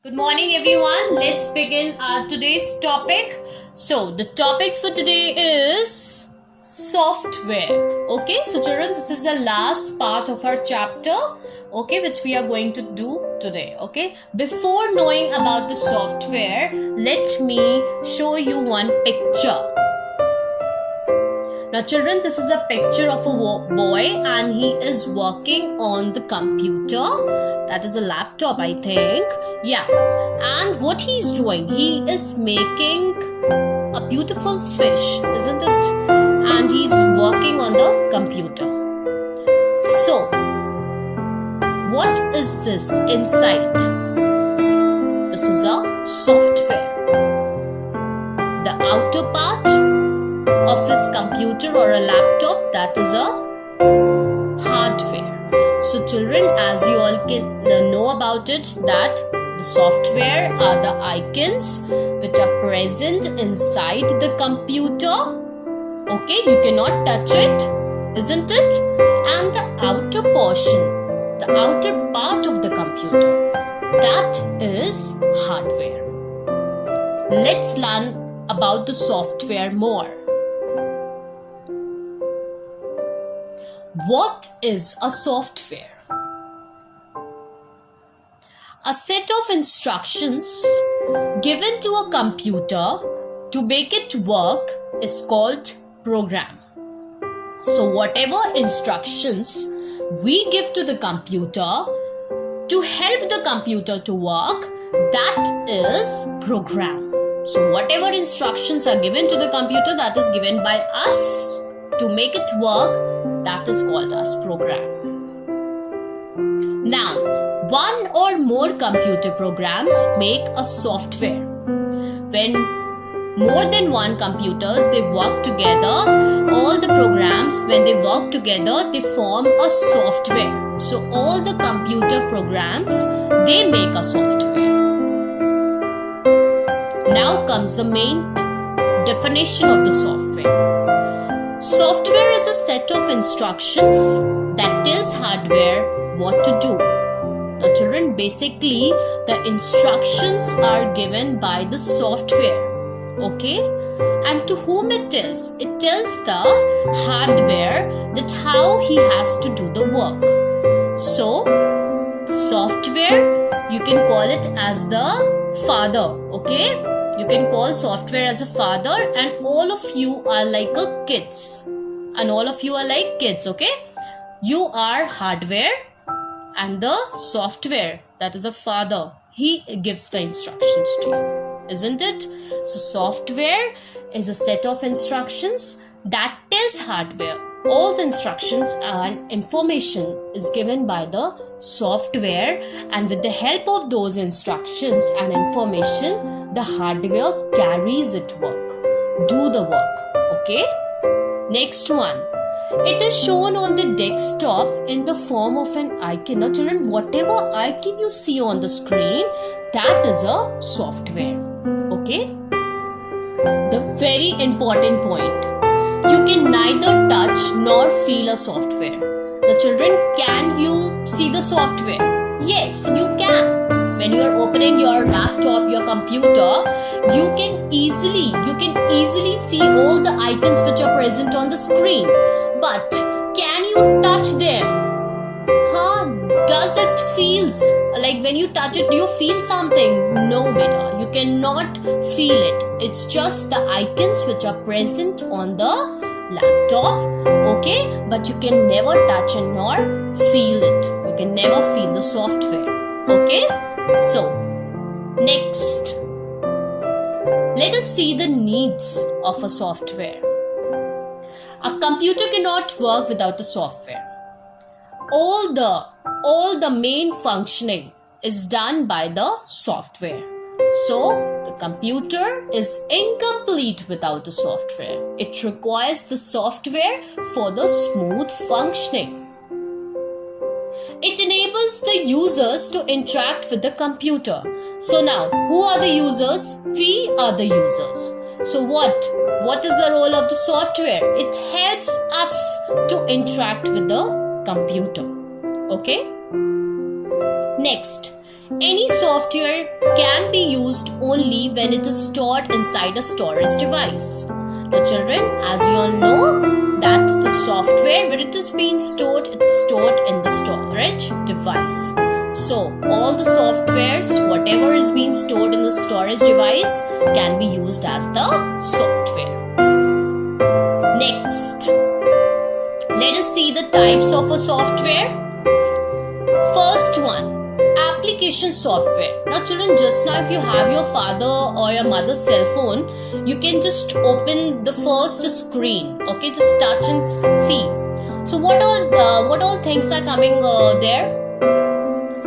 Good morning, everyone. Let's begin our today's topic. So, the topic for today is software. Okay, so children, this is the last part of our chapter, okay, which we are going to do today. Okay, before knowing about the software, let me show you one picture. Now, children, this is a picture of a boy and he is working on the computer. That is a laptop, I think. Yeah. And what he's doing, he is making a beautiful fish, isn't it? And he's working on the computer. So, what is this inside? This is a software. The outer part of his computer or a laptop, that is a hardware. So children, as you all can know about it, that the software are the icons which are present inside the computer. Okay, you cannot touch it, isn't it? And the outer portion, the outer part of the computer, that is hardware. Let's learn about the software more. What is a software? A set of instructions given to a computer to make it work is called program. So whatever instructions we give to the computer to help the computer to work, that is program. So whatever instructions are given to the computer that is given by us to make it work, that is called as program. Now, one or more computer programs make a software. When more than one computers, they work together, all the programs, when they work together, they form a software. So all the computer programs, they make a software. Now comes the main definition of the software. Software is a set of instructions that tells hardware what to do. Now children, basically the instructions are given by the software, okay? And to whom it tells? It tells the hardware that how he has to do the work. So, software, you can call it as the father, okay? You can call software as a father, and all of you are like a kids. And all of you are like kids, okay? You are hardware and the software, that is a father. He gives the instructions to you, isn't it? So software is a set of instructions that tells hardware. All the instructions and information is given by the software, and with the help of those instructions and information, the hardware carries it do the work, okay? Next one. It is shown on the desktop in the form of an icon. Now children, whatever icon you see on the screen, that is a software, okay? The very important point. You can neither touch nor feel a software. Now children, can you see the software? Yes, you can. When you are opening your laptop, your computer, you can easily see all the icons which are present on the screen. But can you touch them? Does it feels like when you touch it, do you feel something? No, beta, you cannot feel it. It's just the icons which are present on the laptop, okay? But you can never touch it nor feel it. You can never feel the software, okay? So, next, let us see the needs of a software. A computer cannot work without the software. All the main functioning is done by the software. So, the computer is incomplete without the software. It requires the software for the smooth functioning. It enables the users to interact with the computer. So now, who are the users? We are the users. So what is the role of the software? It helps us to interact with the computer. Okay? Next, Any software can be used only when it is stored inside a storage device. Now children, as you all know that the software, where it is being stored, it's stored in the storage device. So all the softwares, whatever is being stored in the storage device, can be used as the software. Next, let us see the types of a software. First one, application software. Now children, just now if you have your father or your mother's cell phone, you can just open the first screen, okay, just touch and see. So what all things are coming there?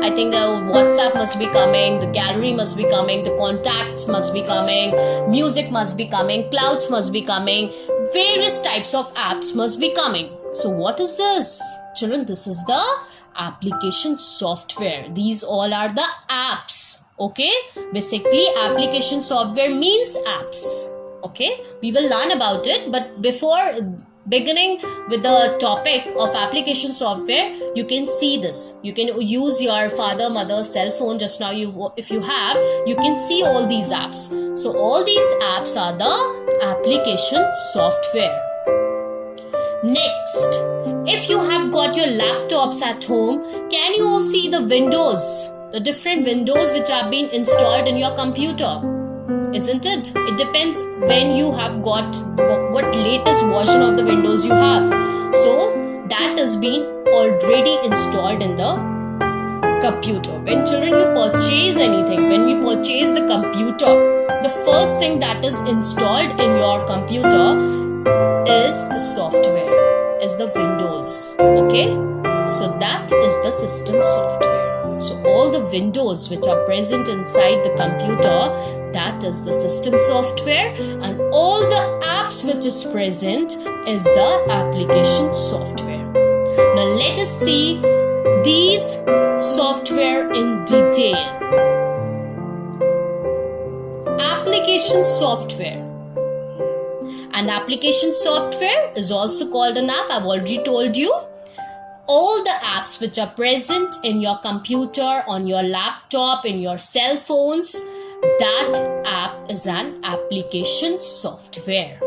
I think the WhatsApp must be coming, the gallery must be coming, the contacts must be coming, music must be coming, clouds must be coming, various types of apps must be coming. So what is this? Children, this is the application software. These all are the apps. Okay, basically application software means apps. Okay, we will learn about it, but before beginning with the topic of application software, you can see this. You can use your father, mother cell phone. Just now, if you have, you can see all these apps. So all these apps are the application software. Next, if you have got your laptops at home, can you all see the windows? The different windows which are being installed in your computer. Isn't it? It depends when you have got what latest version of the Windows you have. So that has been already installed in the computer. When children you purchase anything, when we purchase the computer, the first thing that is installed in your computer is the software, is the Windows. Okay? So that is the system software. So all the windows which are present inside the computer, that is the system software, and all the apps which is present is the application software. Now let us see these software in detail. Application software. An application software is also called an app. I've already told you. All the apps which are present in your computer, on your laptop, in your cell phones, that app is an application software.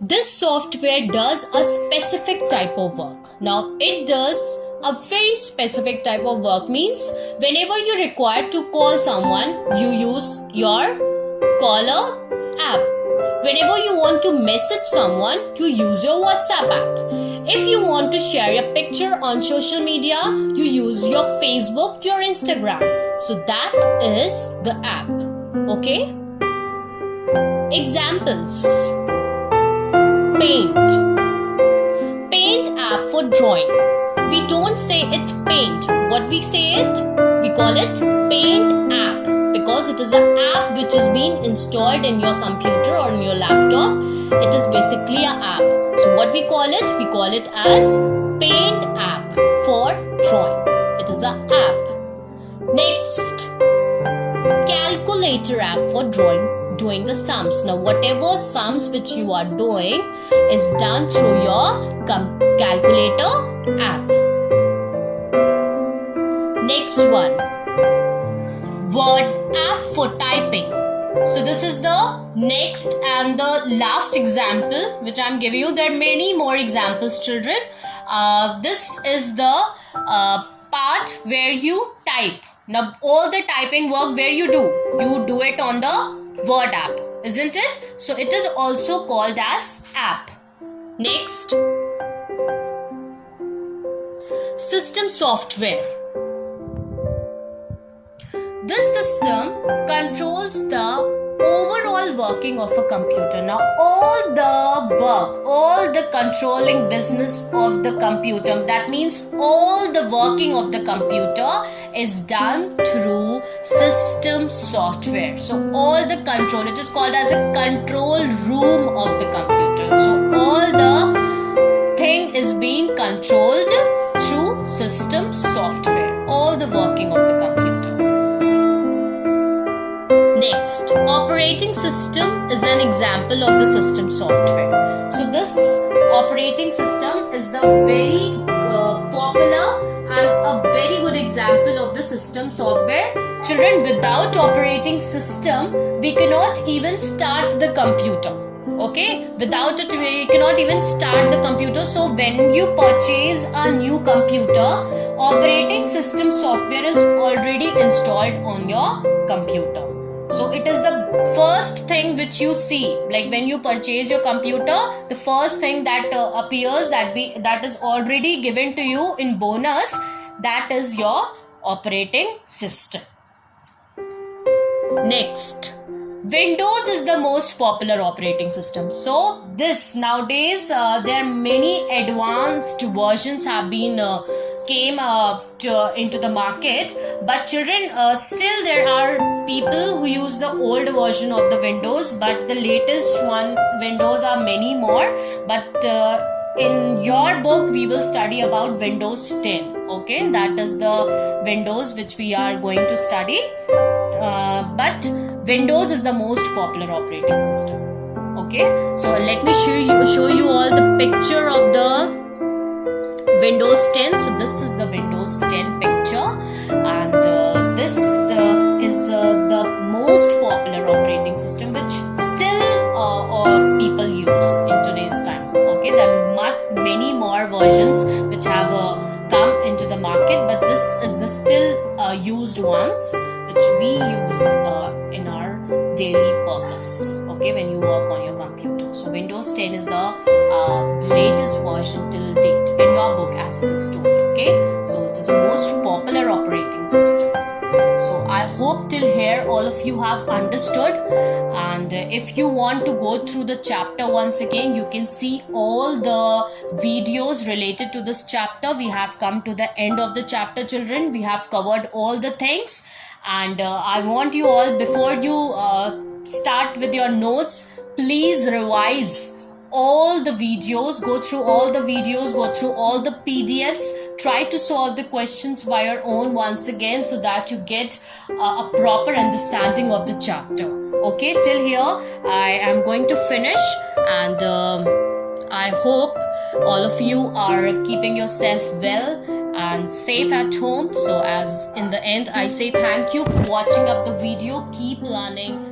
This software does a specific type of work. Now, it does a very specific type of work, means whenever you're required to call someone, you use your caller app. Whenever you want to message someone, you use your WhatsApp app. If you want to share your picture on social media, you use your Facebook, your Instagram. So that is the app. Okay? Examples. Paint. Paint app for drawing. We don't say it paint. What we say it? We call it paint app, because it is an app which is being installed in your computer or in your laptop. It is basically an app. So what we call it? We call it as paint app for drawing. It is an app. Next, calculator app for doing the sums. Now whatever sums which you are doing is done through your calculator app. Next one, Word app for typing. So this is the next and the last example which I'm giving you. There are many more examples, children. This is the part where you type. Now all the typing work where you do it on the Word app, isn't it? So it is also called as app. Next, system software. This system controls the overall working of a computer. Now all the work, all the controlling business of the computer, that means all the working of the computer is done through system software. So all the control, it is called as a control room of the computer. So all the thing is being controlled through system software, all the working of the computer. Next, operating system is an example of the system software. So this operating system is the very popular and a very good example of the system software. Children, without operating system, we cannot even start the computer. Okay, without it we cannot even start the computer. So when you purchase a new computer, operating system software is already installed on your computer. So it is the first thing which you see, like when you purchase your computer, the first thing that appears that is already given to you in bonus, that is your operating system. Next, Windows is the most popular operating system. So this nowadays there are many advanced versions have been came into the market, but children, still there are people who use the old version of the Windows, but the latest one Windows are many more. But in your book we will study about Windows 10. Okay, that is the Windows which we are going to study, but Windows is the most popular operating system. Okay, so let me show you all the picture of the Windows 10. So this is the Windows 10 picture, and this is the most popular operating system which still people use in today's time. Okay, there are many more versions which have come into the market, but this is the still used ones which we use in our daily purpose. Okay, when you work on your computer. So Windows 10 is the latest version till date in your book as it is told. Okay, so it is the most popular operating system. So I hope till here all of you have understood, and if you want to go through the chapter once again, you can see all the videos related to this chapter. We have come to the end of the chapter, children. We have covered all the things, and I want you all, before you start with your notes, please revise all the videos, go through all the videos, go through all the PDFs, try to solve the questions by your own once again, so that you get a proper understanding of the chapter. Okay, till here I am going to finish, and I hope all of you are keeping yourself well and safe at home. So as in the end I say thank you for watching up the video. Keep learning.